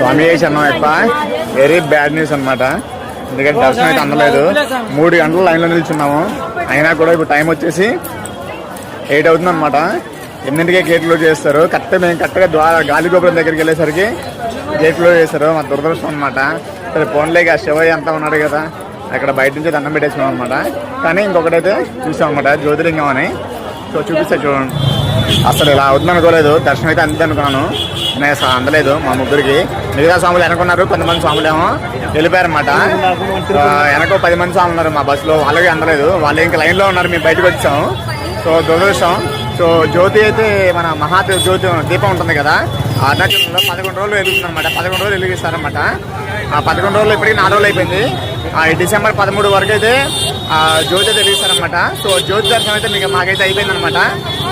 స్వామి శరణమయ్యప్ప. Very bad news అనమాట. ఎందుకంటే దర్శనం అయితే అందలేదు. 3 గంటలు లైన్లో నిల్చున్నాము. అయినా కూడా ఇప్పుడు టైం వచ్చేసి 8 అవుతుంది అనమాట. 8కే గేట్ క్లోజ్ చేస్తారు. మేము కరెక్ట్గా గాలిగోపురం దగ్గరికి వెళ్ళేసరికి గేట్ క్లోజ్ చేస్తారు. మా దురదృష్టం అనమాట. సరే ఫోన్లేక శివయ్య అంతా ఉన్నాడు కదా, అక్కడ బయట నుంచి దండం పెట్టేసాం అనమాట. కానీ ఇంకొకటైతే చూసాం అనమాట, జ్యోతిలింగం అని. సో చూపిస్తే చూడండి. అసలు ఇలా అవుతుంది అనుకోలేదు. దర్శనం అయితే అంతే అనుకున్నాను, నేను అందలేదు మా ముగ్గురికి. మిగతా స్వాములు వెనకున్నారు, కొంతమంది స్వాములు ఏమో వెళ్ళిపోయారన్నమాట. వెనక 10 మంది స్వాములు ఉన్నారు మా బస్సులో, వాళ్ళకి అందలేదు. వాళ్ళు ఇంకా లైన్లో ఉన్నారు, మేము బయటకు వచ్చాము. సో దురదృష్టం. సో జ్యోతి అయితే మన జ్యోతి దీపం ఉంటుంది కదా, అరుణాచలంలో 11 రోజులు వెలుగుతుంది అనమాట. 11 రోజులు వెలిగిస్తారనమాట. ఆ 11 రోజులు ఇప్పటికీ 4 రోజులు అయిపోయింది. ఈ డిసెంబర్ 13 వరకు అయితే జ్యోతి అయితే వెలిగిస్తారనమాట. సో జ్యోతి దర్శనం అయితే మాకైతే అయిపోయింది అనమాట.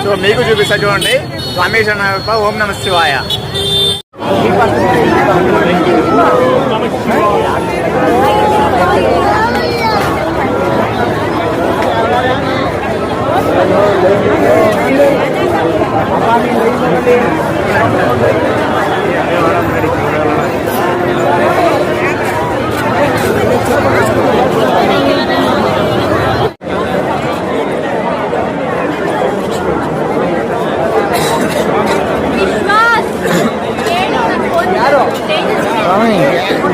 సో మీకు చూపిస్తా చూడండి. స్వామి శరణమయ్యప్ప. ఓం నమః శివాయ.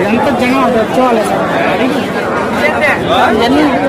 ఎంత జనం వచ్చేవాళ్ళు